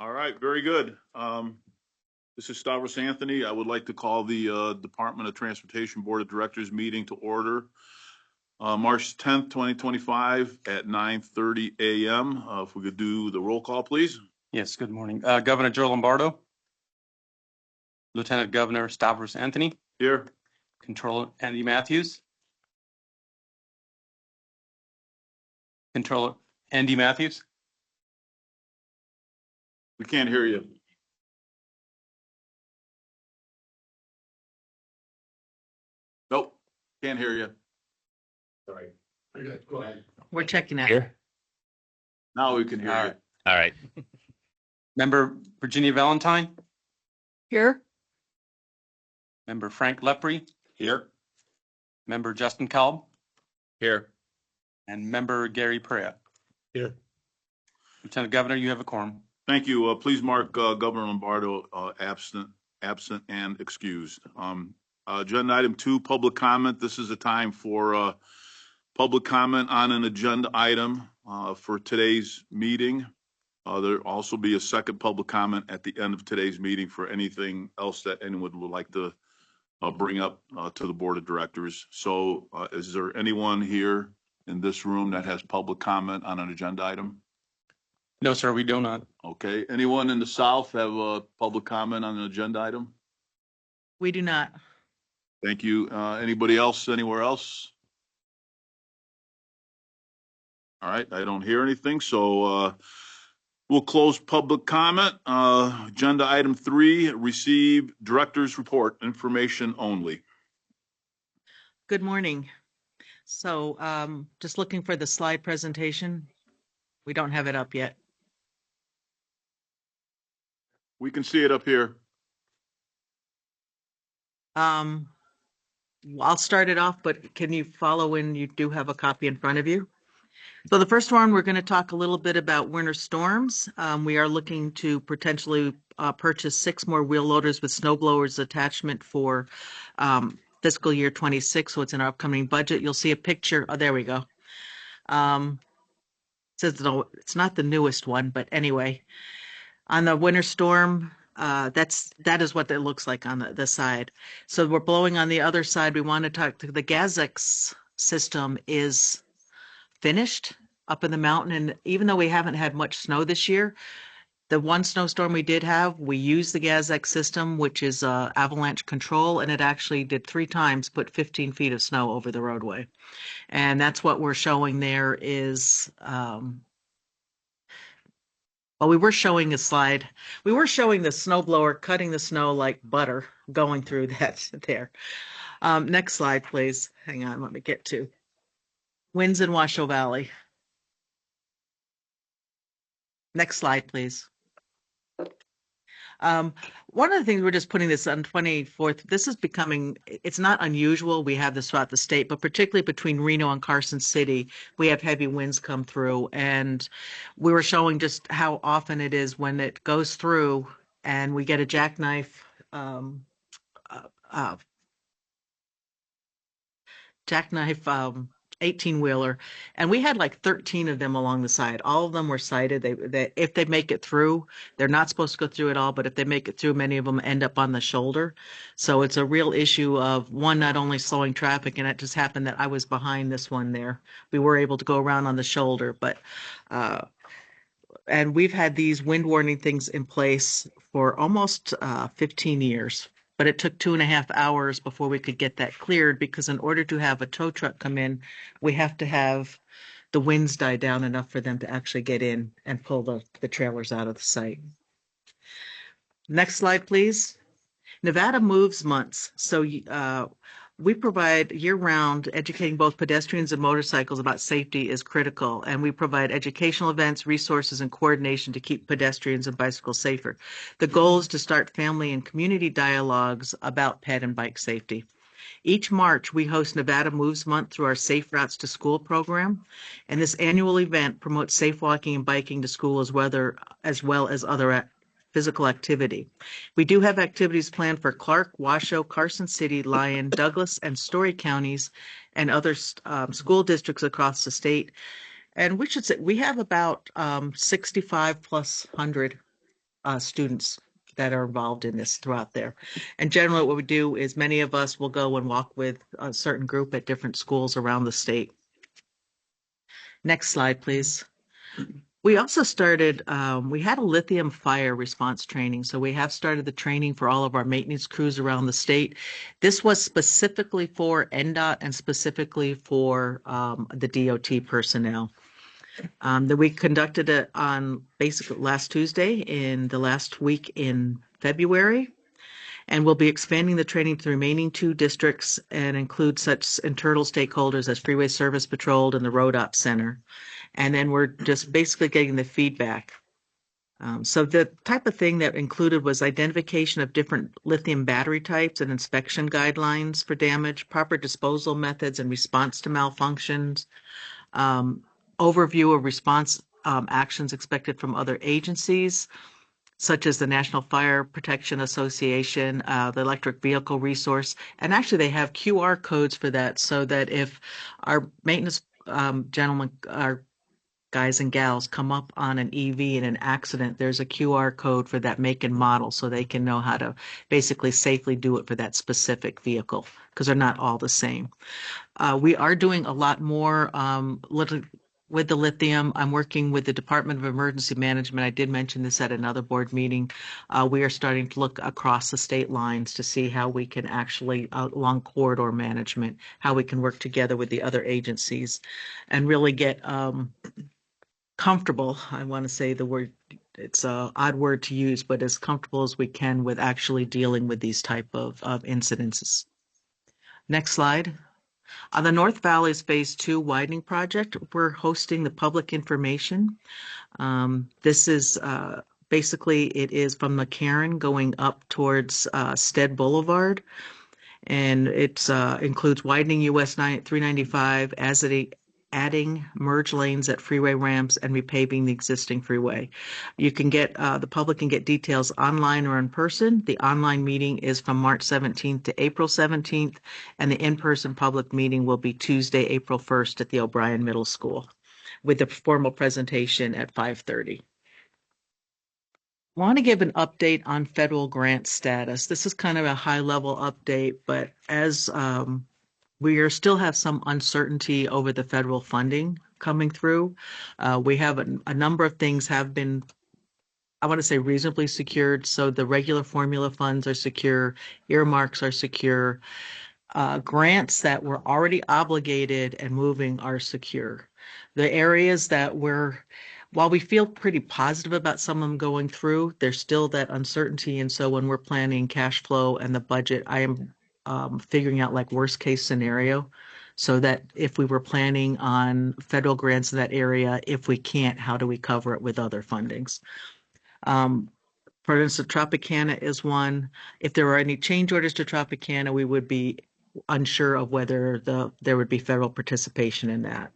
All right, very good. This is Stavros Anthony. I would like to call the Department of Transportation Board of Directors meeting to order. March 10th, 2025 at 9:30 a.m. If we could do the roll call, please. Yes, good morning. Governor Joe Lombardo. Lieutenant Governor Stavros Anthony. Here. Controller Andy Matthews. Controller Andy Matthews. We can't hear you. Nope, can't hear you. Sorry. Go ahead. We're checking out. Here? Now we can hear you. All right. Member Virginia Valentine. Here. Member Frank Lepre. Here. Member Justin Kalb. Here. And Member Gary Perea. Here. Lieutenant Governor, you have a quorum. Thank you. Please mark Governor Lombardo absent and excused. Agenda item 2, public comment. This is a time for public comment on an agenda item for today's meeting. There'll also be a second public comment at the end of today's meeting for anything else that anyone would like to bring up to the board of directors. So is there anyone here in this room that has public comment on an agenda item? No, sir, we do not. Okay. Anyone in the South have a public comment on an agenda item? We do not. Thank you. Anybody else anywhere else? All right. I don't hear anything. So we'll close public comment. Agenda item 3, receive director's report, information only. Good morning. So just looking for the slide presentation. We don't have it up yet. We can see it up here. I'll start it off, but can you follow when you do have a copy in front of you? So the first one, we're going to talk a little bit about winter storms. We are looking to potentially purchase 6 more wheel loaders with snow blowers attachment for fiscal year 26. So it's in our upcoming budget. You'll see a picture. Oh, there we go. It says no, it's not the newest one, but anyway, on the winter storm, that is what it looks like on the side. So we're blowing on the other side. We want to talk to the GAZX system is finished up in the mountain. And even though we haven't had much snow this year, the one snowstorm we did have, we used the GAZX system, which is avalanche control, and it actually did 3 times put 15 feet of snow over the roadway. And that's what we're showing there is, well, we were showing a slide. We were showing the snowblower cutting the snow like butter going through that there. Next slide, please. Hang on, let me get to winds in Washoe Valley. Next slide, please. One of the things, we're just putting this on 24th, this is becoming, it's not unusual. We have this throughout the state, but particularly between Reno and Carson City, we have heavy winds come through. And we were showing just how often it is when it goes through and we get a jackknife, 18-wheeler, and we had like 13 of them along the side. All of them were sighted. They if they make it through, they're not supposed to go through at all, but if they make it through, many of them end up on the shoulder. So it's a real issue of, one, not only slowing traffic, and it just happened that I was behind this one there. We were able to go around on the shoulder, but and we've had these wind warning things in place for almost 15 years. But it took 2.5 hours before we could get that cleared, because in order to have a tow truck come in, we have to have the winds die down enough for them to actually get in and pull the trailers out of the site. Next slide, please. Nevada moves months. So we provide year-round educating both pedestrians and motorcycles about safety is critical, and we provide educational events, resources, and coordination to keep pedestrians and bicycles safer. The goal is to start family and community dialogues about ped and bike safety. Each March, we host Nevada Moves Month through our Safe Routes to School program, and this annual event promotes safe walking and biking to school as well as other physical activity. We do have activities planned for Clark, Washoe, Carson City, Lyon, Douglas, and Story counties, and other school districts across the state. And we should say we have about 65 plus 100 students that are involved in this throughout there. And generally what we do is many of us will go and walk with a certain group at different schools around the state. Next slide, please. We also started, we had a lithium fire response training. So we have started the training for all of our maintenance crews around the state. This was specifically for NDOT and specifically for the DOT personnel. That we conducted it on basically last Tuesday in the last week in February. And we'll be expanding the training to the remaining 2 districts and include such internal stakeholders as Freeway Service Patrol and the Road Op Center. And then we're just basically getting the feedback. So the type of thing that included was identification of different lithium battery types and inspection guidelines for damage, proper disposal methods and response to malfunctions, overview of response actions expected from other agencies, such as the National Fire Protection Association, the Electric Vehicle Resource. And actually they have QR codes for that so that if our maintenance gentlemen, our guys and gals come up on an EV in an accident, there's a QR code for that make and model so they can know how to basically safely do it for that specific vehicle because they're not all the same. We are doing a lot more with the lithium. I'm working with the Department of Emergency Management. I did mention this at another board meeting. We are starting to look across the state lines to see how we can actually, along corridor management, how we can work together with the other agencies and really get comfortable. I want to say the word, it's an odd word to use, but as comfortable as we can with actually dealing with these type of incidences. Next slide. On the North Valley's Phase 2 widening project, we're hosting the public information. This is basically, it is from McCarran going up towards Stead Boulevard. And it includes widening US 395, adding merge lanes at freeway ramps and repaving the existing freeway. You can get, the public can get details online or in person. The online meeting is from March 17th to April 17th, and the in-person public meeting will be Tuesday, April 1st at the O'Brien Middle School with the formal presentation at 5:30. I want to give an update on federal grant status. This is kind of a high-level update, but as we still have some uncertainty over the federal funding coming through. We have a number of things have been, I want to say, reasonably secured. So the regular formula funds are secure, earmarks are secure, grants that were already obligated and moving are secure. The areas that while we feel pretty positive about some of them going through, there's still that uncertainty. And so when we're planning cash flow and the budget, I am figuring out like worst case scenario so that if we were planning on federal grants in that area, if we can't, how do we cover it with other fundings? For instance, Tropicana is one. If there were any change orders to Tropicana, we would be unsure of whether there would be federal participation in that.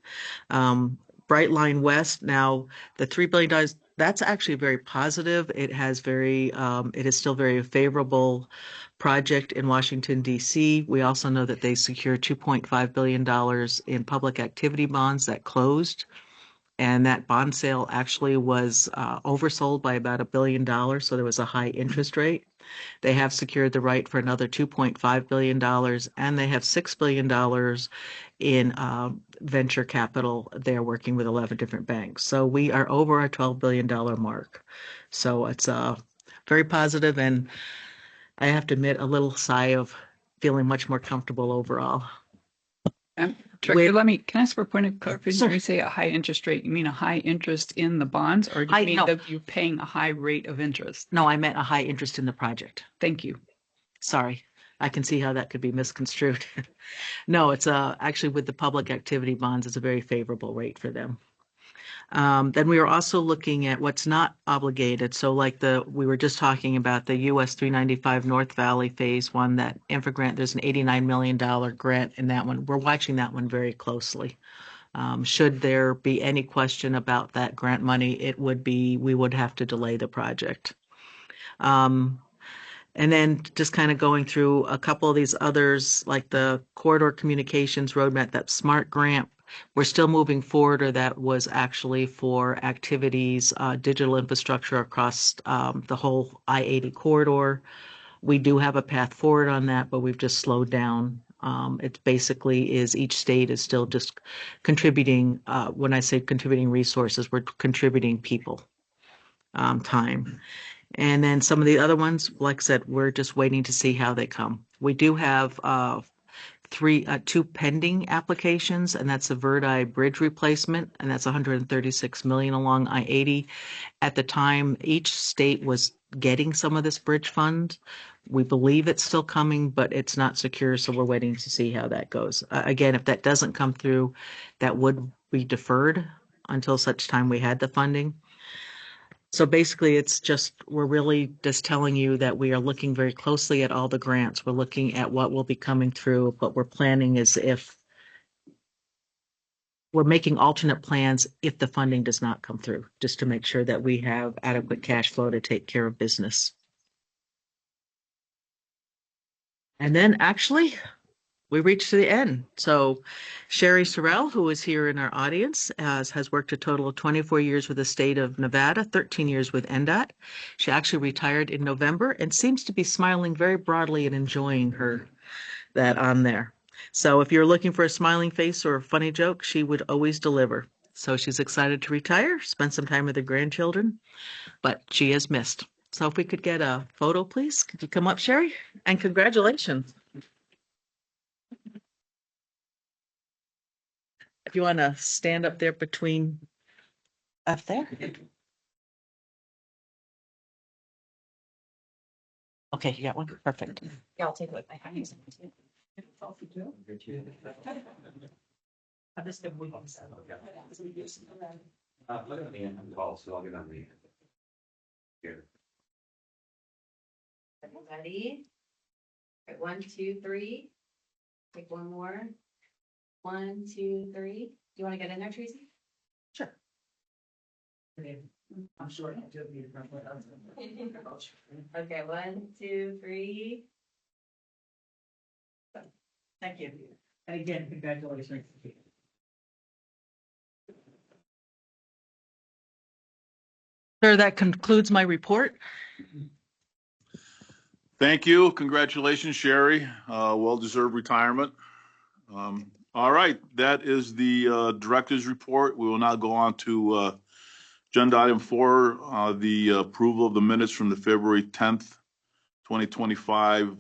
Brightline West, now the $3 billion, that's actually very positive. It is still very favorable project in Washington, D.C. We also know that they secured $2.5 billion in public activity bonds that closed. And that bond sale actually was oversold by about $1 billion. So there was a high interest rate. They have secured the right for another $2.5 billion, and they have $6 billion in venture capital. They're working with 11 different banks. So we are over our $12 billion mark. So it's very positive, and I have to admit a little sigh of feeling much more comfortable overall. Director, can I ask for a point of clarification? When you say a high interest rate, you mean a high interest in the bonds, or do you mean that you're paying a high rate of interest? No, I meant a high interest in the project. Thank you. Sorry, I can see how that could be misconstrued. No, it's actually with the public activity bonds, it's a very favorable rate for them. Then we are also looking at what's not obligated. So like we were just talking about the US 395 North Valley Phase 1, that infra grant, there's an $89 million grant in that one. We're watching that one very closely. Should there be any question about that grant money, we would have to delay the project. And then just kind of going through a couple of these others, like the corridor communications roadmap, that SMART grant. we're still moving forward, or that was actually for activities, digital infrastructure across the whole I-80 corridor. We do have a path forward on that, but we've just slowed down. It basically is each state is still just contributing. When I say contributing resources, we're contributing people, time. And then some of the other ones, like I said, we're just waiting to see how they come. We do have two pending applications, and that's a Verdi bridge replacement, and that's 136 million along I-80. At the time, each state was getting some of this bridge fund. We believe it's still coming, but it's not secure, so we're waiting to see how that goes. Again, if that doesn't come through, that would be deferred until such time we had the funding. So basically, it's just, we're really just telling you that we are looking very closely at all the grants. We're looking at what will be coming through, but we're planning as if we're making alternate plans if the funding does not come through, just to make sure that we have adequate cash flow to take care of business. And then actually, we reached to the end. So Sherry Sorrell, who is here in our audience, has worked a total of 24 years with the state of Nevada, 13 years with NDOT. She actually retired in November and seems to be smiling very broadly and enjoying that on there. So if you're looking for a smiling face or a funny joke, she would always deliver. So she's excited to retire, spend some time with her grandchildren, but she is missed. So if we could get a photo, please. Could you come up, Sherry? And congratulations. If you want to stand up there up there. Okay, you got one? Perfect. Yeah, I'll take it with my hands. Ready? Right, 1, 2, 3. Take one more. 1, 2, 3. Do you want to get in there, Tracy? Sure. I'm sure. Okay, 1, 2, 3. Thank you. And again, congratulations. Sir, that concludes my report. Thank you. Congratulations, Sherry. Well-deserved retirement. All right, that is the director's report. We will now go on to agenda item 4, the approval of the minutes from the February 10th, 2025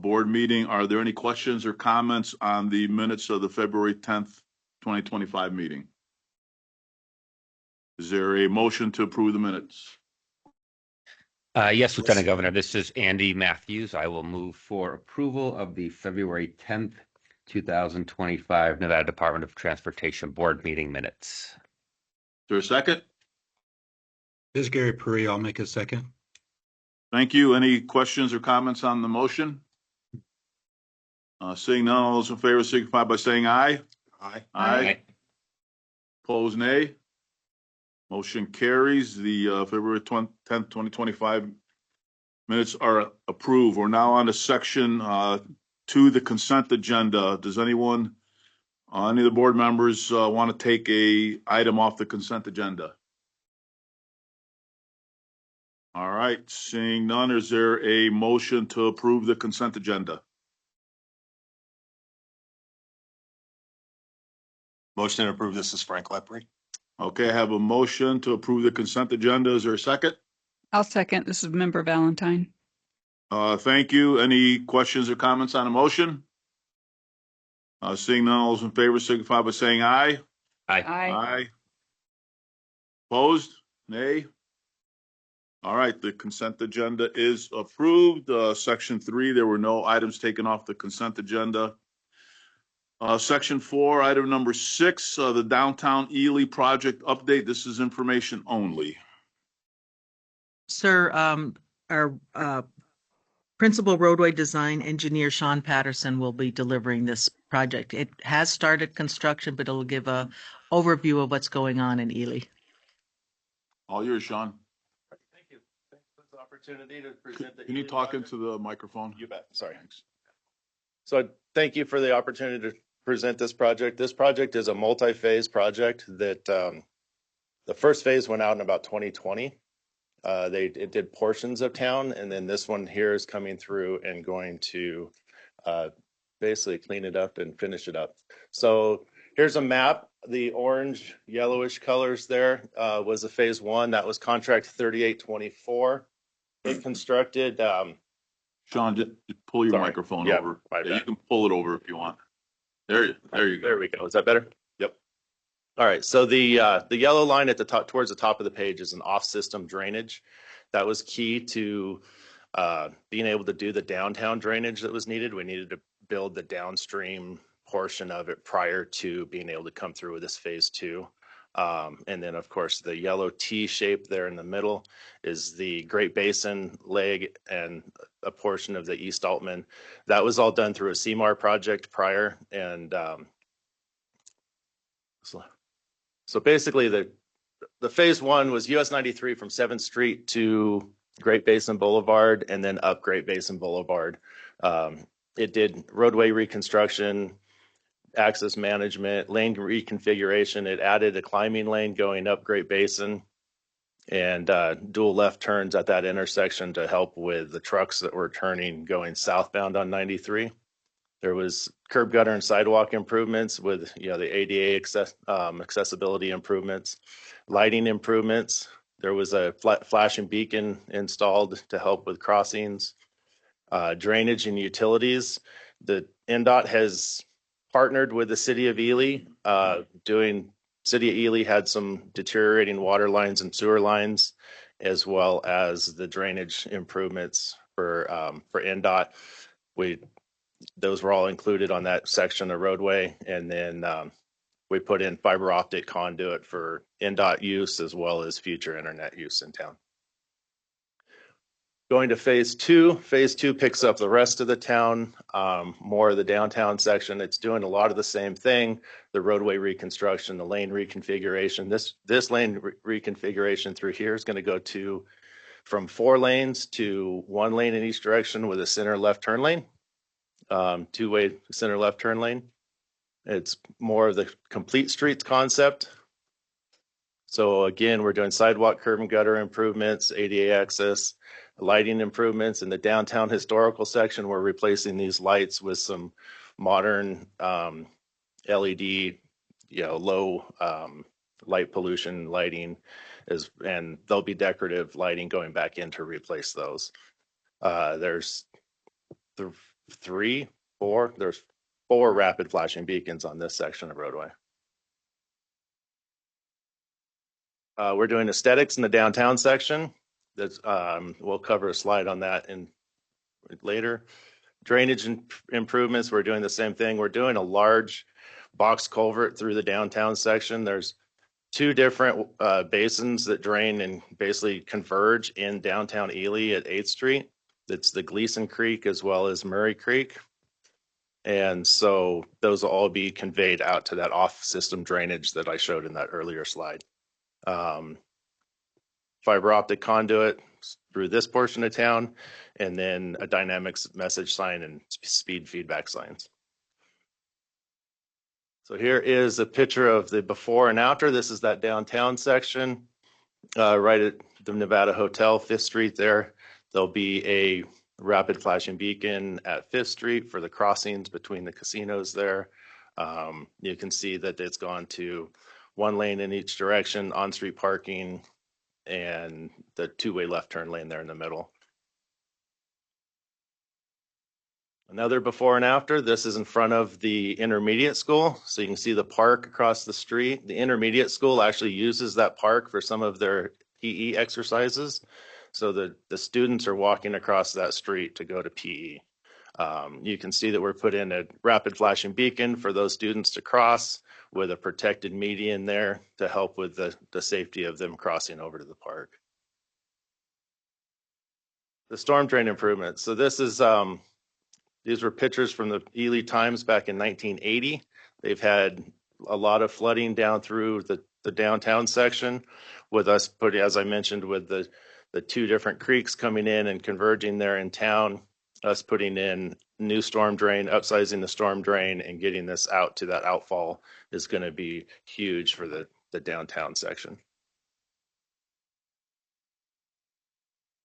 board meeting. Are there any questions or comments on the minutes of the February 10th, 2025 meeting? Is there a motion to approve the minutes? Yes, Lieutenant Governor, this is Andy Matthews. I will move for approval of the February 10th, 2025 Nevada Department of Transportation Board meeting minutes. Is there a second? This is Gary Perea. I'll make a second. Thank you. Any questions or comments on the motion? Seeing none, all those in favor signify by saying aye. Aye. Aye. Opposed, nay. Motion carries. The February 10th, 2025 minutes are approved. We're now on to section 2, the consent agenda. Does anyone, any of the board members want to take a item off the consent agenda? All right, seeing none, is there a motion to approve the consent agenda? Motion to approve. This is Frank Lepre. Okay, I have a motion to approve the consent agenda. Is there a second? I'll second. This is Member Valentine. Thank you. Any questions or comments on the motion? Seeing none, all those in favor signify by saying aye. Aye. Aye. Opposed? Nay. All right, the consent agenda is approved. Section 3, there were no items taken off the consent agenda. Section 4, item number 6, the downtown Ely project update. This is information only. Sir, our principal roadway design engineer, Sean Patterson, will be delivering this project. It has started construction, but it'll give a overview of what's going on in Ely. All yours, Sean. Thank you. Thanks for this opportunity to present the. Can you talk into the microphone? You bet. Sorry. So thank you for the opportunity to present this project. This project is a multi-phase project that the first phase went out in about 2020. It did portions of town, and then this one here is coming through and going to basically clean it up and finish it up. So here's a map. The orange, yellowish colors there was a phase one. That was contract 3824. It constructed. Sean, just pull your Sorry. microphone Yeah, over. my Yeah, bad. you can pull it over if you want. There you go. There we go. Is that better? Yep. All right. So the yellow line at the top, towards the top of the page, is an off-system drainage. That was key to being able to do the downtown drainage that was needed. We needed to build the downstream portion of it prior to being able to come through with this phase two. And then, of course, the yellow T shape there in the middle is the Great Basin leg and a portion of the East Altman. That was all done through a CMAR project prior. And so basically the phase one was US 93 from 7th Street to Great Basin Boulevard and then up Great Basin Boulevard. It did roadway reconstruction, access management, lane reconfiguration. It added a climbing lane going up Great Basin and dual left turns at that intersection to help with the trucks that were turning going southbound on 93. There was curb gutter and sidewalk improvements with the ADA accessibility improvements, lighting improvements. There was a flashing beacon installed to help with crossings, drainage and utilities. The NDOT has partnered with the city of Ely. City of Ely had some deteriorating water lines and sewer lines, as well as the drainage improvements for NDOT. Those were all included on that section of roadway, and then we put in fiber optic conduit for NDOT use as well as future internet use in town. Going to phase two picks up the rest of the town, more of the downtown section. It's doing a lot of the same thing, the roadway reconstruction, the lane reconfiguration. This lane reconfiguration through here is going to go from 4 lanes to 1 lane in each direction with a center left turn lane, two-way center left turn lane. It's more of the complete streets concept. So again, we're doing sidewalk, curb and gutter improvements, ADA access, lighting improvements. In the downtown historical section, we're replacing these lights with some modern LED, low light pollution lighting, and there'll be decorative lighting going back in to replace those. There's 4 rapid flashing beacons on this section of roadway. We're doing aesthetics in the downtown section. That's we'll cover a slide on that later. Drainage improvements, we're doing the same thing. We're doing a large box culvert through the downtown section. There's 2 different basins that drain and basically converge in downtown Ely at 8th Street. It's the Gleason Creek as well as Murray Creek. And so those will all be conveyed out to that off-system drainage that I showed in that earlier slide. Fiber optic conduit through this portion of town, and then a dynamics message sign and speed feedback signs. So here is a picture of the before and after. This is that downtown section, right at the Nevada Hotel, 5th Street there. There'll be a rapid flashing beacon at 5th Street for the crossings between the casinos there. You can see that it's gone to 1 lane in each direction, on-street parking, and the 2-way left turn lane there in the middle. Another before and after. This is in front of the intermediate school. So you can see the park across the street. The intermediate school actually uses that park for some of their PE exercises. So the students are walking across that street to go to PE. You can see that we're put in a rapid flashing beacon for those students to cross with a protected median there to help with the safety of them crossing over to the park. The storm drain improvements. So this is, these were pictures from the Ely Times back in 1980. They've had a lot of flooding down through the downtown section with us putting, as I mentioned, with the 2 different creeks coming in and converging there in town. us putting in new storm drain, upsizing the storm drain and getting this out to that outfall is going to be huge for the downtown section.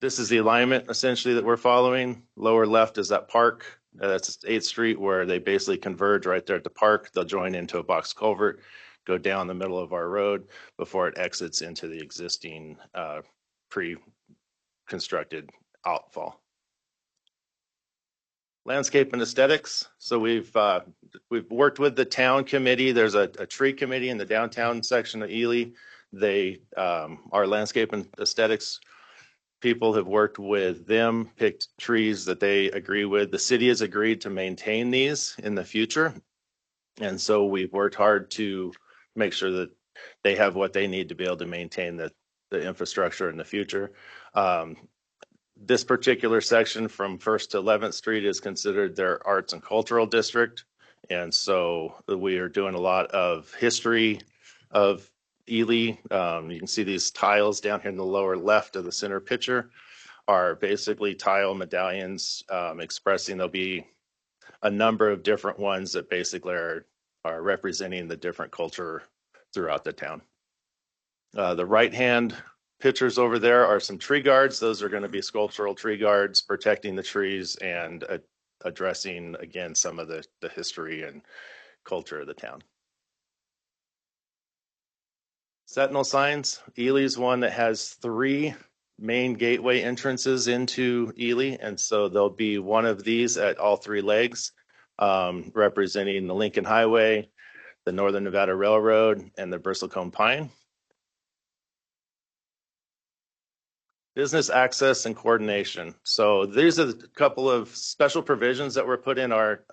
This is the alignment essentially that we're following. Lower left is that park. That's 8th Street where they basically converge right there at the park. They'll join into a box culvert, go down the middle of our road before it exits into the existing pre-constructed outfall. Landscape and aesthetics. So we've worked with the town committee. There's a tree committee in the downtown section of Ely. They our landscape and aesthetics people have worked with them, picked trees that they agree with. The city has agreed to maintain these in the future. And so we've worked hard to make sure that they have what they need to be able to maintain the infrastructure in the future. This particular section from 1st to 11th Street is considered their arts and cultural district. And so we are doing a lot of history of Ely. You can see these tiles down here in the lower left of the center picture are basically tile medallions expressing. There'll be a number of different ones that basically are representing the different culture throughout the town. The right-hand pictures over there are some tree guards. Those are going to be sculptural tree guards protecting the trees and addressing, again, some of the history and culture of the town. Sentinel signs. Ely's one that has 3 main gateway entrances into Ely, and so there'll be one of these at all 3 legs, representing the Lincoln Highway, the Northern Nevada Railroad, and the Bristlecone Pine. Business access and coordination. So these are a couple of special provisions that were put in our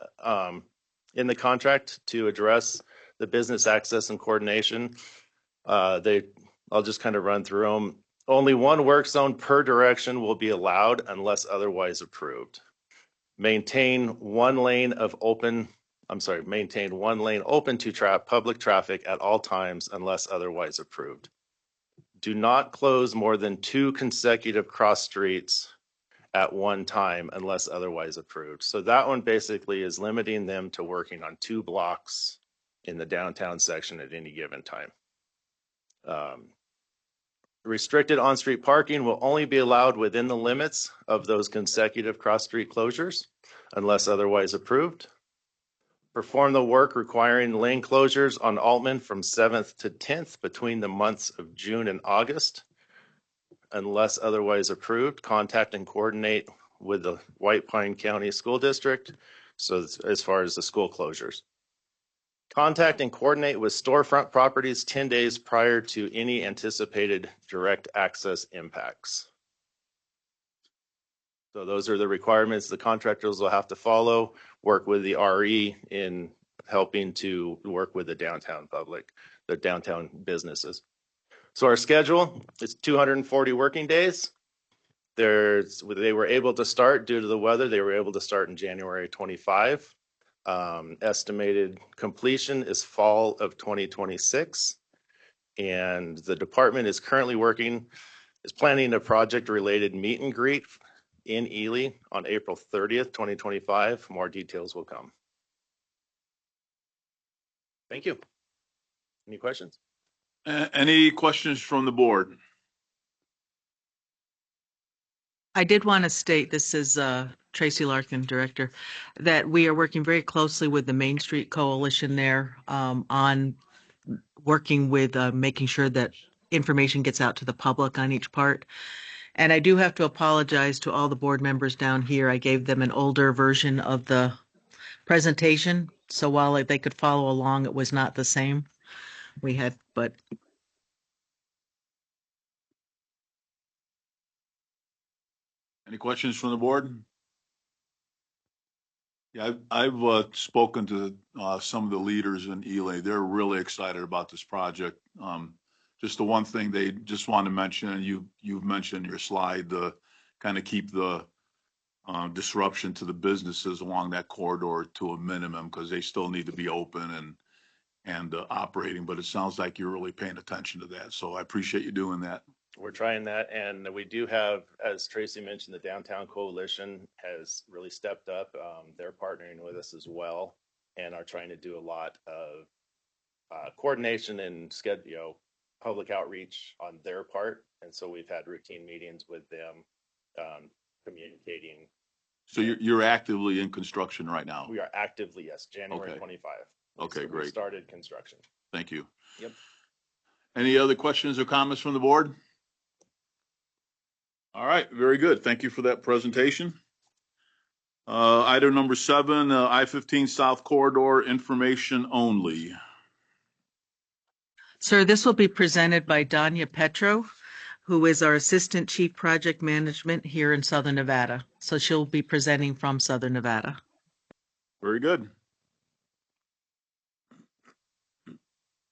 in the contract to address the business access and coordination. I'll just kind of run through them. Only one work zone per direction will be allowed unless otherwise approved. Maintain one lane open to public traffic at all times unless otherwise approved. Do not close more than 2 consecutive cross streets at one time unless otherwise approved. So that one basically is limiting them to working on 2 blocks in the downtown section at any given time. Restricted on-street parking will only be allowed within the limits of those consecutive cross-street closures unless otherwise approved. Perform the work requiring lane closures on Altman from 7th to 10th between the months of June and August. Unless otherwise approved, contact and coordinate with the White Pine County School District. So as far as the school closures. Contact and coordinate with storefront properties 10 days prior to any anticipated direct access impacts. So those are the requirements the contractors will have to follow, work with the RE in helping to work with the downtown public, the downtown businesses. So our schedule is 240 working days. They were able to start due to the weather. They were able to start in January 25. Estimated completion is fall of 2026. And the department is currently planning a project-related meet and greet in Ely on April 30th, 2025. More details will come. Thank you. Any questions? Any questions from the board? I did want to state, this is Tracy Larkin, Director, that we are working very closely with the Main Street Coalition there on working with making sure that information gets out to the public on each part. And I do have to apologize to all the board members down here. I gave them an older version of the presentation. So while they could follow along, it was not the same. But Any questions from the board? Yeah, I've spoken to some of the leaders in Ely. They're really excited about this project. Just the one thing they just want to mention, and you've mentioned in your slide, the kind of keep the disruption to the businesses along that corridor to a minimum because they still need to be open and operating. But it sounds like you're really paying attention to that. So I appreciate you doing that. we're trying that. And we do have, as Tracy mentioned, the Downtown Coalition has really stepped up. They're partnering with us as well and are trying to do a lot of coordination and schedule, public outreach on their part. And so we've had routine meetings with them, communicating. So you're actively in construction right now? We are actively, yes, January Okay. 25. Okay, We great. started construction. Thank you. Yep. Any other questions or comments from the board? All right, very good. Thank you for that presentation. Item number 7, I-15 South Corridor information only. Sir, this will be presented by Danya Petro, who is our Assistant Chief Project Management here in Southern Nevada. So she'll be presenting from Southern Nevada. Very good.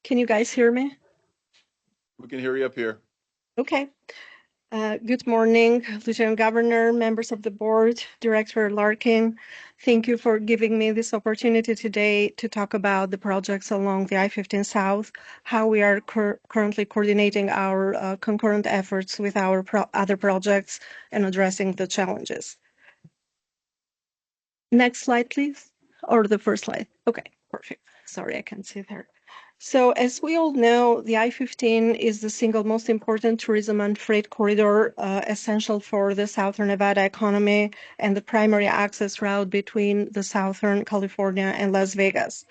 Can you guys hear me? We can hear you up here. Okay. Good morning, Lieutenant Governor, members of the board, Director Larkin. Thank you for giving me this opportunity today to talk about the projects along the I-15 South, how we are currently coordinating our concurrent efforts with our other projects and addressing the challenges. Next slide, please. Or the first slide. Okay, perfect. Sorry, I can't see there. So as we all know, the I-15 is the single most important tourism and freight corridor essential for the Southern Nevada economy and the primary access route between the Southern California and Las Vegas.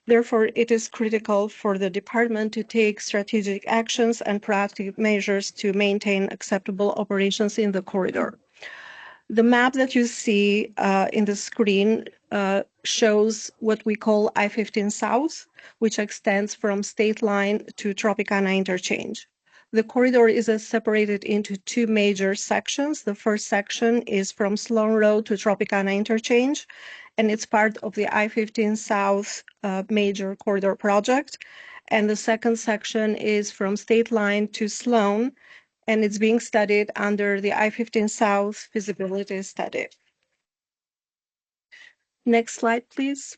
Therefore, it is critical for the department to take strategic actions and proactive measures to maintain acceptable operations in the corridor. The map that you see in the screen shows what we call I-15 South, which extends from State Line to Tropicana Interchange. The corridor is separated into 2 major sections. The first section is from Sloan Road to Tropicana Interchange, and it's part of the I-15 South major corridor project. And the second section is from State Line to Sloan, and it's being studied under the I-15 South feasibility study. Next slide, please.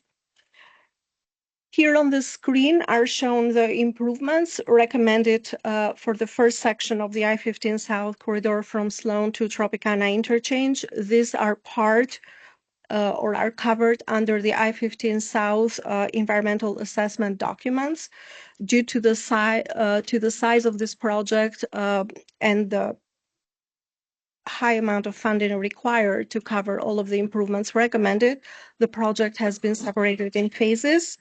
Here on the screen are shown the improvements recommended for the first section of the I-15 South corridor from Sloan to Tropicana Interchange. These are part or are covered under the I-15 South environmental assessment documents. Due to the size of this project and the high amount of funding required to cover all of the improvements recommended, the project has been separated in phases,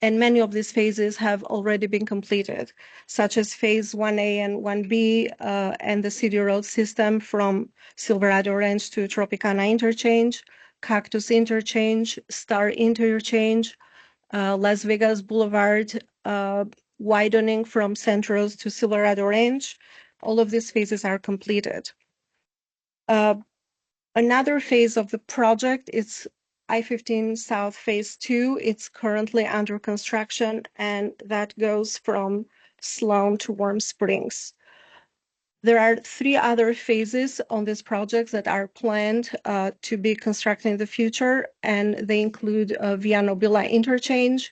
and many of these phases have already been completed, such as phase 1A and 1B and the city road system from Silverado Ranch to Tropicana Interchange, Cactus Interchange, Star Interchange, Las Vegas Boulevard, widening from Centros to Silverado Ranch. All of these phases are completed. Another phase of the project is I-15 South Phase 2. It's currently under construction, and that goes from Sloan to Warm Springs. There are 3 other phases on this project that are planned to be constructed in the future, and they include Via Nobila Interchange,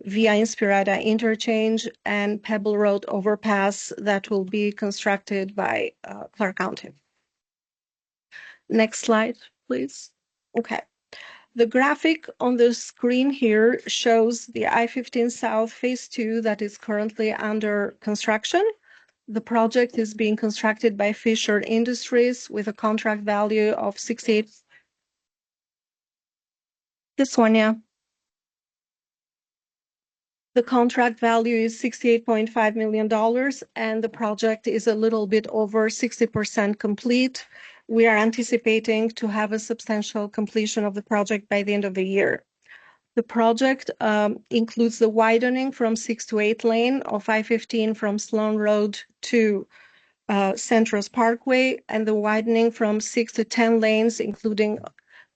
Via Inspirada Interchange, and Pebble Road Overpass that will be constructed by Clark County. Next slide, please. Okay. The graphic on the screen here shows the I-15 South Phase 2 that is currently under construction. The project is being constructed by Fisher Industries with a contract value of 68. This one, yeah. The contract value is $68.5 million, and the project is a little bit over 60% complete. We are anticipating to have a substantial completion of the project by the end of the year. The project includes the widening from 6 to 8 lane of I-15 from Sloan Road to Centros Parkway, and the widening from 6 to 10 lanes, including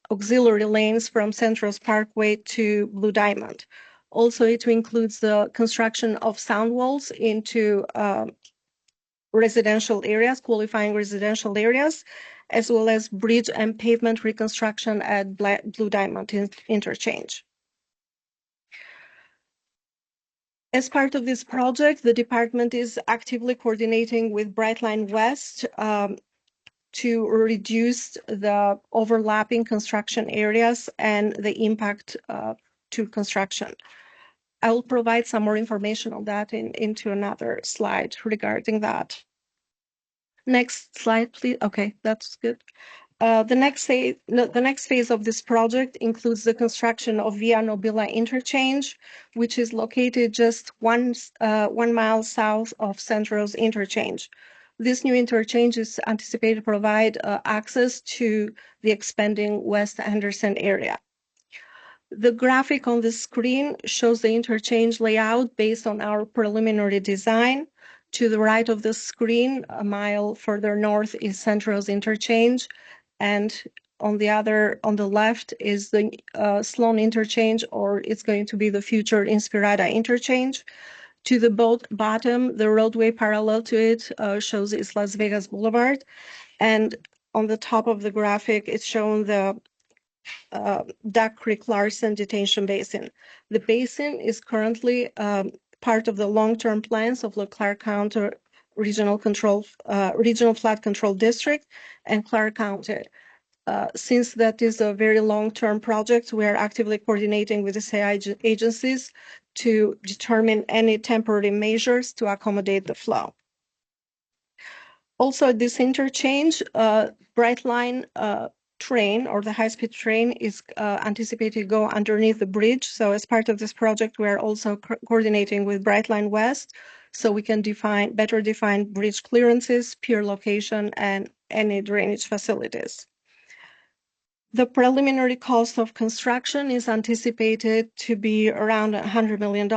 auxiliary lanes from Centros Parkway to Blue Diamond. Also, it includes the construction of sound walls into residential areas, qualifying residential areas, as well as bridge and pavement reconstruction at Blue Diamond Interchange. As part of this project, the department is actively coordinating with Brightline West to reduce the overlapping construction areas and the impact to construction. I will provide some more information on that into another slide regarding that. Next slide, please. Okay, that's good. The next phase of this project includes the construction of Via Nobila interchange, which is located just 1 mile south of Centro's interchange. This new interchange is anticipated to provide access to the expanding West Henderson area. The graphic on the screen shows the interchange layout based on our preliminary design. To the right of the screen, a mile further north is Centro's interchange, and on the left is the Sloan interchange, or it's going to be the future Inspirada interchange. To the bottom, the roadway parallel to it shows is Las Vegas Boulevard, and on the top of the graphic, it's shown the Duck Creek Larson Detention Basin. The basin is currently part of the long-term plans of the Clark County Regional Flood Control District and Clark County. Since that is a very long-term project, we are actively coordinating with the SAI agencies to determine any temporary measures to accommodate the flow. Also, at this interchange, Brightline train or the high-speed train is anticipated to go underneath the bridge. So as part of this project, we are also coordinating with Brightline West so we can better define bridge clearances, pier location, and any drainage facilities. The preliminary cost of construction is anticipated to be around $100 million.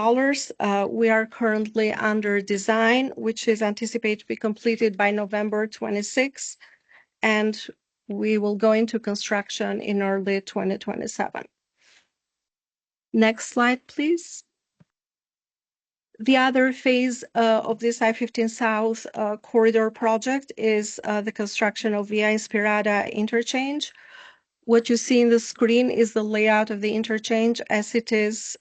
We are currently under design, which is anticipated to be completed by November 26, and we will go into construction in early 2027. Next slide, please. The other phase of this I-15 South corridor project is the construction of Via Inspirada interchange. What you see in the screen is the layout of the interchange as it is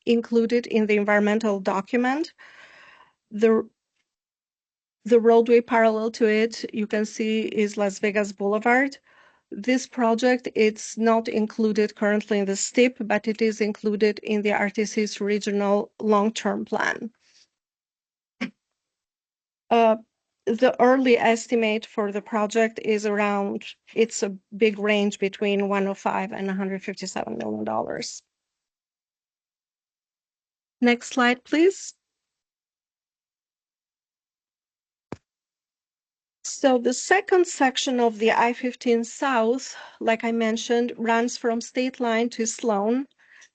included in the environmental document. The roadway parallel to it, you can see, is Las Vegas Boulevard. This project, it's not included currently in the STIP, but it is included in the RTC's regional long-term plan. The early estimate for the project is it's a big range between $105 and $157 million. Next slide, please. So the second section of the I-15 South, like I mentioned, runs from State Line to Sloan,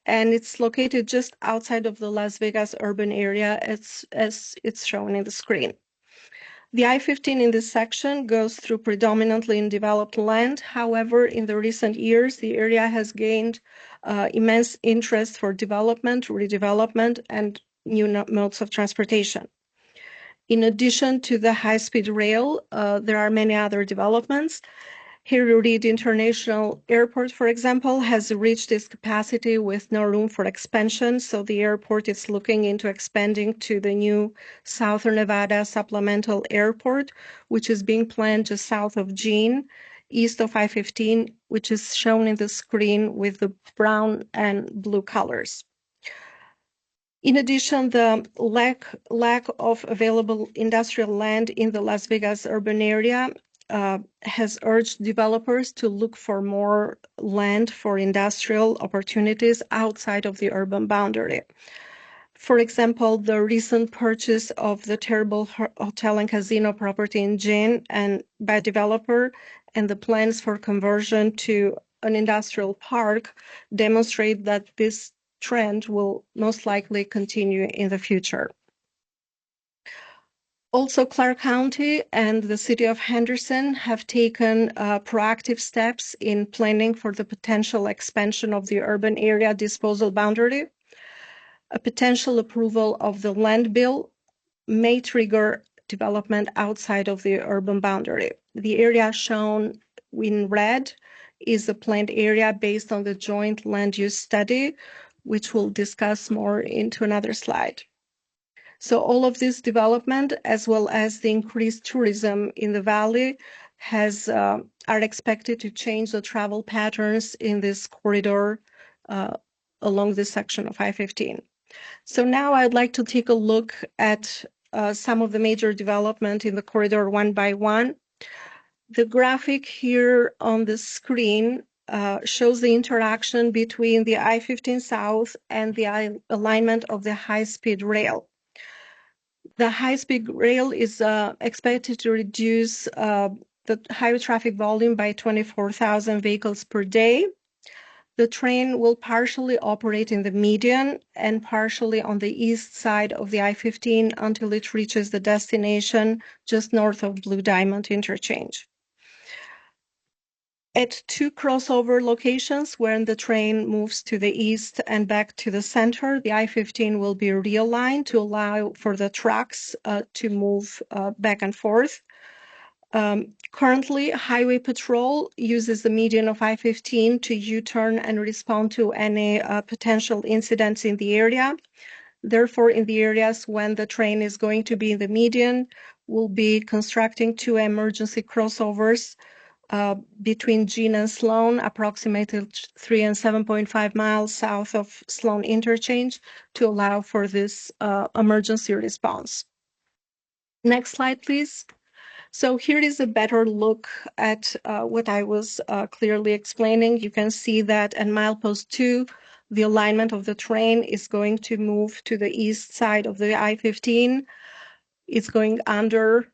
and it's located just outside of the Las Vegas urban area as it's shown in the screen. The I-15 in this section goes through predominantly in developed land. However, in the recent years, the area has gained immense interest for development, redevelopment, and new modes of transportation. In addition to the high-speed rail, there are many other developments. Harry Reid International Airport, for example, has reached its capacity with no room for expansion. So the airport is looking into expanding to the new Southern Nevada Supplemental Airport, which is being planned just south of Jean, east of I-15, which is shown in the screen with the brown and blue colors. In addition, the lack of available industrial land in the Las Vegas urban area has urged developers to look for more land for industrial opportunities outside of the urban boundary. For example, the recent purchase of the Terrible Hotel and Casino property in Jean and by a developer and the plans for conversion to an industrial park demonstrate that this trend will most likely continue in the future. Also, Clark County and the city of Henderson have taken proactive steps in planning for the potential expansion of the urban area disposal boundary. A potential approval of the land bill may trigger development outside of the urban boundary. The area shown in red is a planned area based on the joint land use study, which we'll discuss more into another slide. So all of this development, as well as the increased tourism in the valley, are expected to change the travel patterns in this corridor along this section of I-15. So now I'd like to take a look at some of the major development in the corridor one by one. The graphic here on the screen shows the interaction between the I-15 South and the alignment of the high-speed rail. The high-speed rail is expected to reduce the highway traffic volume by 24,000 vehicles per day. The train will partially operate in the median and partially on the east side of the I-15 until it reaches the destination just north of Blue Diamond Interchange. At two crossover locations where the train moves to the east and back to the center, the I-15 will be realigned to allow for the trucks to move back and forth. Currently, Highway Patrol uses the median of I-15 to U-turn and respond to any potential incidents in the area. Therefore, in the areas when the train is going to be in the median, we'll be constructing two emergency crossovers between Jean and Sloan, approximately 3 and 7.5 miles south of Sloan Interchange, to allow for this emergency response. Next slide, please. So here is a better look at what I was clearly explaining. You can see that at milepost 2, the alignment of the train is going to move to the east side of the I-15. It's going under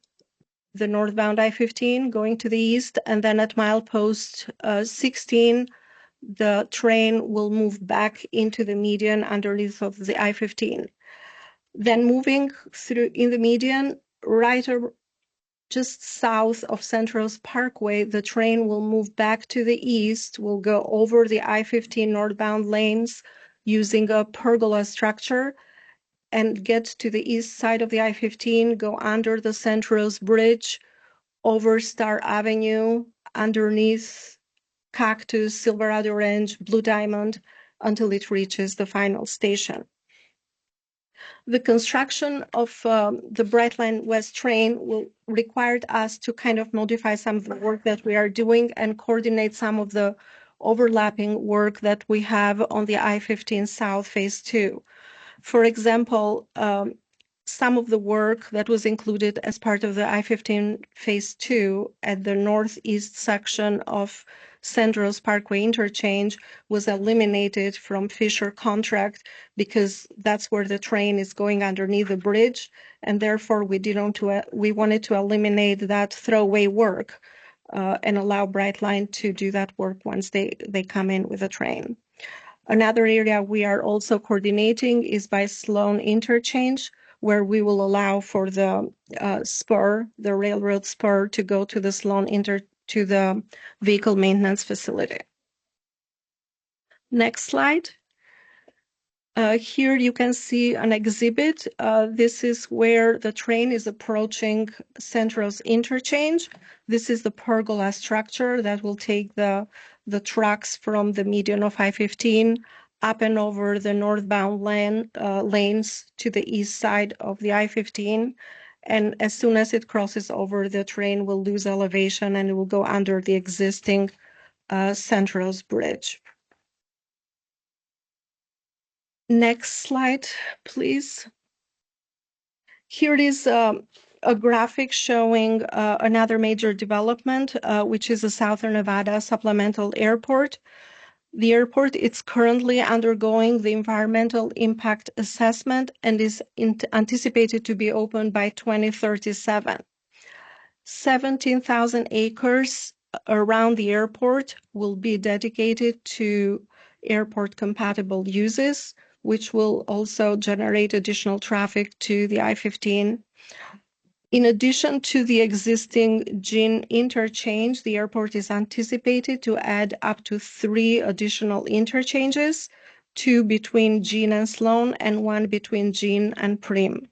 the northbound I-15 going to the east, and then at milepost 16, the train will move back into the median underneath of the I-15. Then moving through in the median, just south of Central's Parkway, the train will move back to the east, will go over the I-15 northbound lanes using a pergola structure and get to the east side of the I-15, go under the Central's Bridge, over Star Avenue, underneath Cactus, Silverado Range, Blue Diamond, until it reaches the final station. The construction of the Brightline West train will require us to kind of modify some of the work that we are doing and coordinate some of the overlapping work that we have on the I-15 South Phase 2. For example, some of the work that was included as part of the I-15 Phase 2 at the northeast section of Sandros Parkway Interchange was eliminated from Fisher contract because that's where the train is going underneath the bridge, and therefore we wanted to eliminate that throwaway work and allow Brightline to do that work once they come in with the train. Another area we are also coordinating is by Sloan Interchange, where we will allow for the the railroad spur, to go to the to the vehicle maintenance facility. Next slide. Here you can see an exhibit. This is where the train is approaching Central's Interchange. This is the pergola structure that will take the trucks from the median of I-15 up and over the northbound lanes to the east side of the I-15. And as soon as it crosses over, the train will lose elevation and it will go under the existing Central's Bridge. Next slide, please. Here is a graphic showing another major development, which is the Southern Nevada Supplemental Airport. The airport is currently undergoing the environmental impact assessment and is anticipated to be open by 2037. 17,000 acres around the airport will be dedicated to airport-compatible uses, which will also generate additional traffic to the I-15. In addition to the existing Jean interchange, the airport is anticipated to add up to 3 additional interchanges, 2 between Jean and Sloan and 1 between Jean and Prim.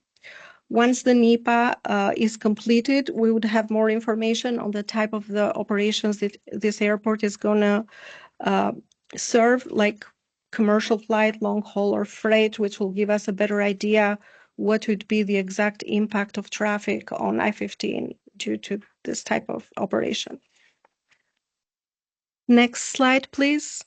Once the NEPA is completed, we would have more information on the type of the operations that this airport is going to serve, like commercial flight, long haul, or freight, which will give us a better idea what would be the exact impact of traffic on I-15 due to this type of operation. Next slide, please.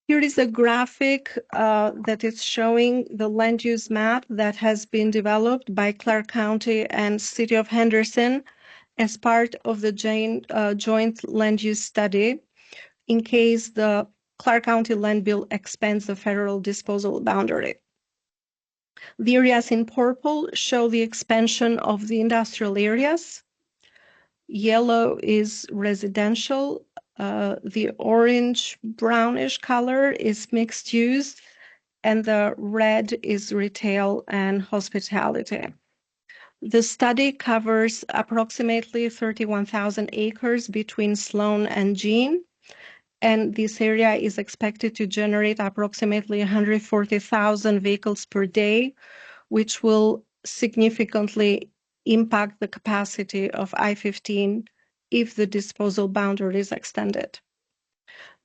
Here is a graphic that is showing the land use map that has been developed by Clark County and City of Henderson as part of the joint land use study in case the Clark County Land Bill expands the federal disposal boundary. The areas in purple show the expansion of the industrial areas. Yellow is residential. The orange brownish color is mixed use, and the red is retail and hospitality. The study covers approximately 31,000 acres between Sloan and Jean, and this area is expected to generate approximately 140,000 vehicles per day, which will significantly impact the capacity of I-15 if the disposal boundary is extended.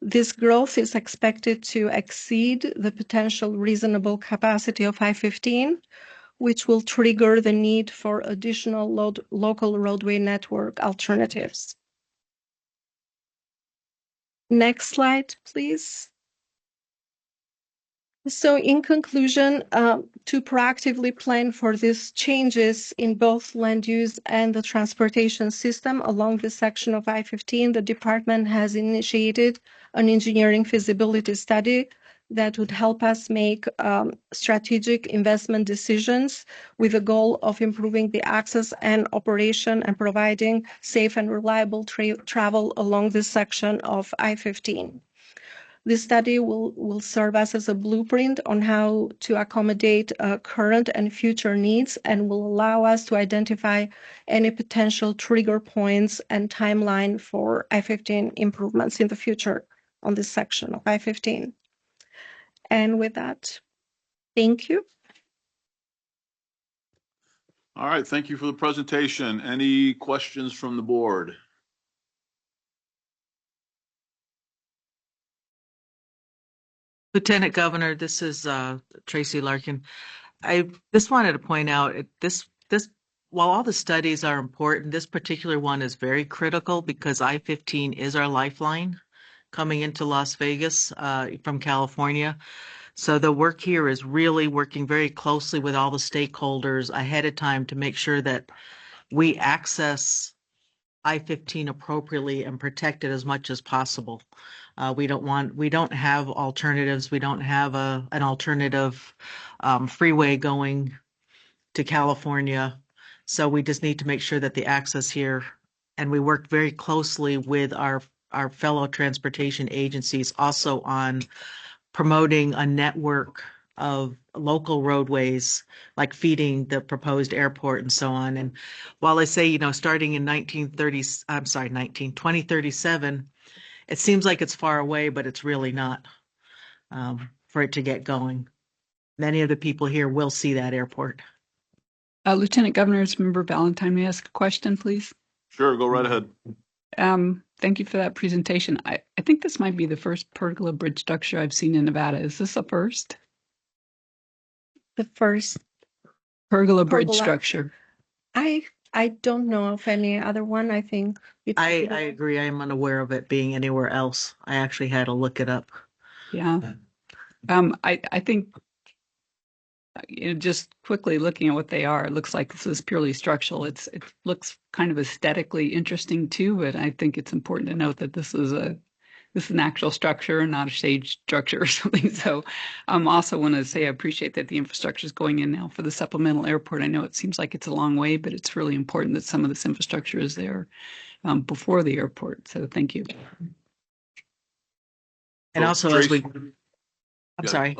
This growth is expected to exceed the potential reasonable capacity of I-15, which will trigger the need for additional local roadway network alternatives. Next slide, please. So in conclusion, to proactively plan for these changes in both land use and the transportation system along this section of I-15, the department has initiated an engineering feasibility study that would help us make strategic investment decisions with the goal of improving the access and operation and providing safe and reliable travel along this section of I-15. This study will serve us as a blueprint on how to accommodate current and future needs and will allow us to identify any potential trigger points and timeline for I-15 improvements in the future on this section of I-15. And with that, thank you. All right, thank you for the presentation. Any questions from the board? Lieutenant Governor, this is Tracy Larkin. I just wanted to point out this while all the studies are important, this particular one is very critical because I-15 is our lifeline coming into Las Vegas from California. So the work here is really working very closely with all the stakeholders ahead of time to make sure that we access I-15 appropriately and protect it as much as possible. We don't have alternatives. We don't have an alternative freeway going to California. So we just need to make sure that the access here, and we work very closely with our fellow transportation agencies also on promoting a network of local roadways, like feeding the proposed airport and so on. And while I say, starting in 2037, it seems like it's far away, but it's really not for it to get going. Many of the people here will see that airport. Lieutenant Governor, Member Valentine, may I ask a question, please? Sure, go right ahead. Thank you for that presentation. I think this might be the first pergola bridge structure I've seen in Nevada. Is this a first? The first pergola bridge structure. I don't know of any other one. I think I agree. I am unaware of it being anywhere else. I actually had to look it up. Yeah. I think just quickly looking at what they are, it looks like this is purely structural. It looks kind of aesthetically interesting too, but I think it's important to note that this is an actual structure, not a stage structure or something. So also want to say I appreciate that the infrastructure is going in now for the supplemental airport. I know it seems like it's a long way, but it's really important that some of this infrastructure is there before the airport. So thank you. And also, Tracy, I'm sorry.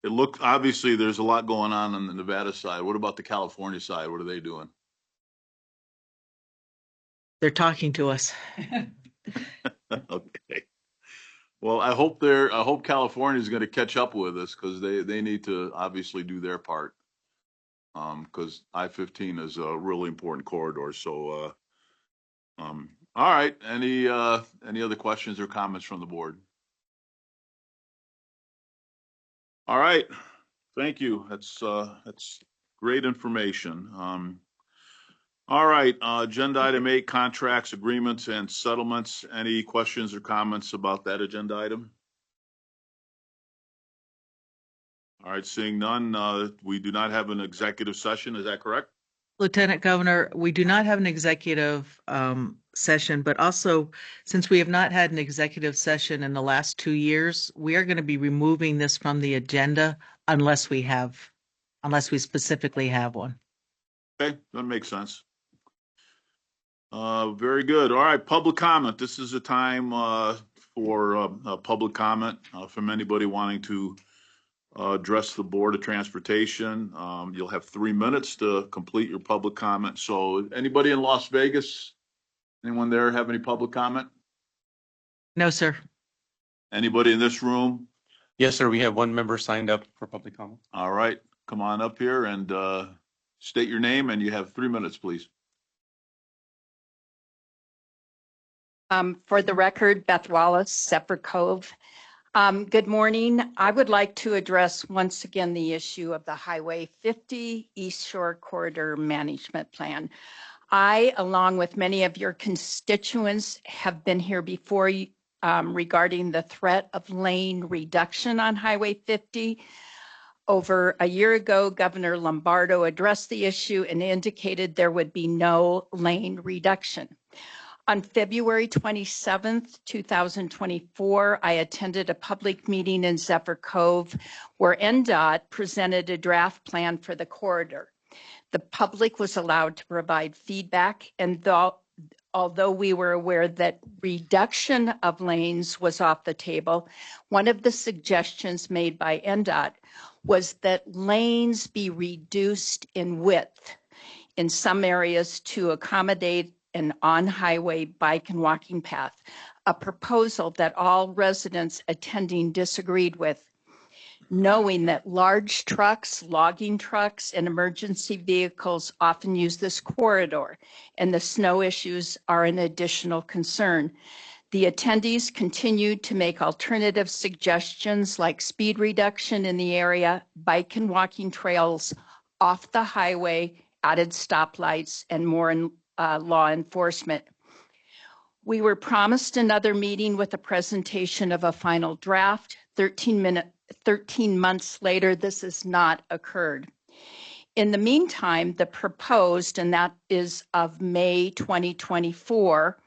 It looks, obviously there's a lot going on the Nevada side. What about the California side? What are they doing? They're talking to us. Okay. Well, I hope California is going to catch up with us because they need to obviously do their part. Because I-15 is a really important corridor. So, all right. Any other questions or comments from the board? All right. Thank you. That's great information. All right, agenda item 8, contracts, agreements, and settlements. Any questions or comments about that agenda item? All right, seeing none, we do not have an executive session. Is that correct? Lieutenant Governor, we do not have an executive session, but also since we have not had an executive session in the last 2 years, we are going to be removing this from the agenda unless we specifically have one. Okay, that makes sense. Very good. All right, public comment. This is a time for public comment from anybody wanting to address the Board of Transportation. You'll have 3 minutes to complete your public comment. So anybody in Las Vegas, anyone there have any public comment? No, sir. Anybody in this room? Yes, sir. We have one member signed up for public comment. All right, come on up here and state your name, and you have 3 minutes, please. For the record, Beth Wallace, Zephyr Cove. Good morning. I would like to address once again the issue of the Highway 50 East Shore Corridor Management Plan. I, along with many of your constituents, have been here before regarding the threat of lane reduction on Highway 50. Over a year ago, Governor Lombardo addressed the issue and indicated there would be no lane reduction. On February 27th, 2024, I attended a public meeting in Zephyr Cove where NDOT presented a draft plan for the corridor. The public was allowed to provide feedback, and although we were aware that reduction of lanes was off the table, one of the suggestions made by NDOT was that lanes be reduced in width in some areas to accommodate an on-highway bike and walking path, a proposal that all residents attending disagreed with. Knowing that large trucks, logging trucks, and emergency vehicles often use this corridor, and the snow issues are an additional concern. The attendees continued to make alternative suggestions like speed reduction in the area, bike and walking trails off the highway, added stoplights, and more law enforcement. We were promised another meeting with a presentation of a final draft. 13 months later, this has not occurred. In the meantime, the proposed, and that is of May 2024,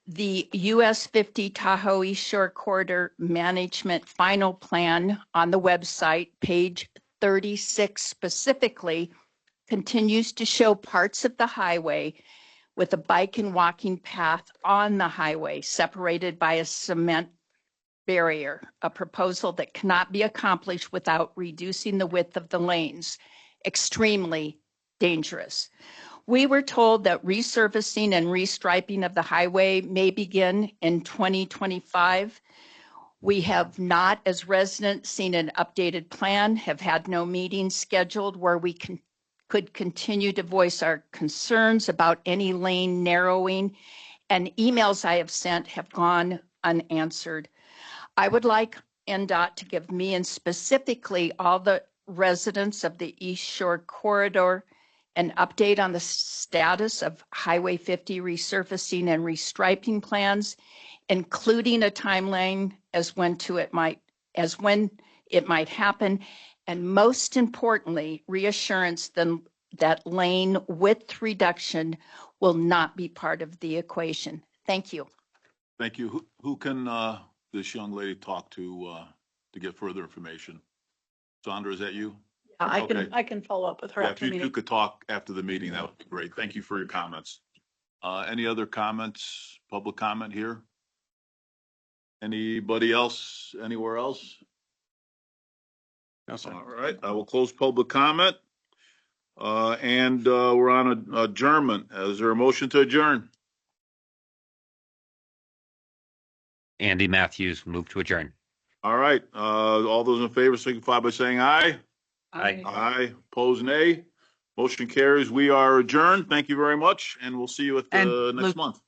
the US 50 Tahoe East Shore Corridor Management Final Plan on the website, page 36 specifically, continues to show parts of the highway with a bike and walking path on the highway separated by a cement barrier, a proposal that cannot be accomplished without reducing the width of the lanes. Extremely dangerous. We were told that resurfacing and restriping of the highway may begin in 2025. We have not, as residents, seen an updated plan, have had no meetings scheduled where we could continue to voice our concerns about any lane narrowing, and emails I have sent have gone unanswered. I would like NDOT to give me and specifically all the residents of the East Shore Corridor an update on the status of Highway 50 resurfacing and restriping plans, including a timeline as when it might happen, and most importantly, reassurance that lane width reduction will not be part of the equation. Thank you. Thank you. Who can this young lady talk to get further information? Sandra, is that you? I can follow up with her Yeah, after if the you meeting. could talk after the meeting, that would be great. Thank you for your comments. Any other comments, public comment here? Anybody else, anywhere else? No, sir. All right, I will close public comment. And we're on adjournment. Is there a motion to adjourn? Andy Matthews, move to adjourn. All right, all those in favor signify by saying aye. Aye. Aye, opposed nay. Motion carries. We are adjourned. Thank you very much, and we'll see you at the And next month.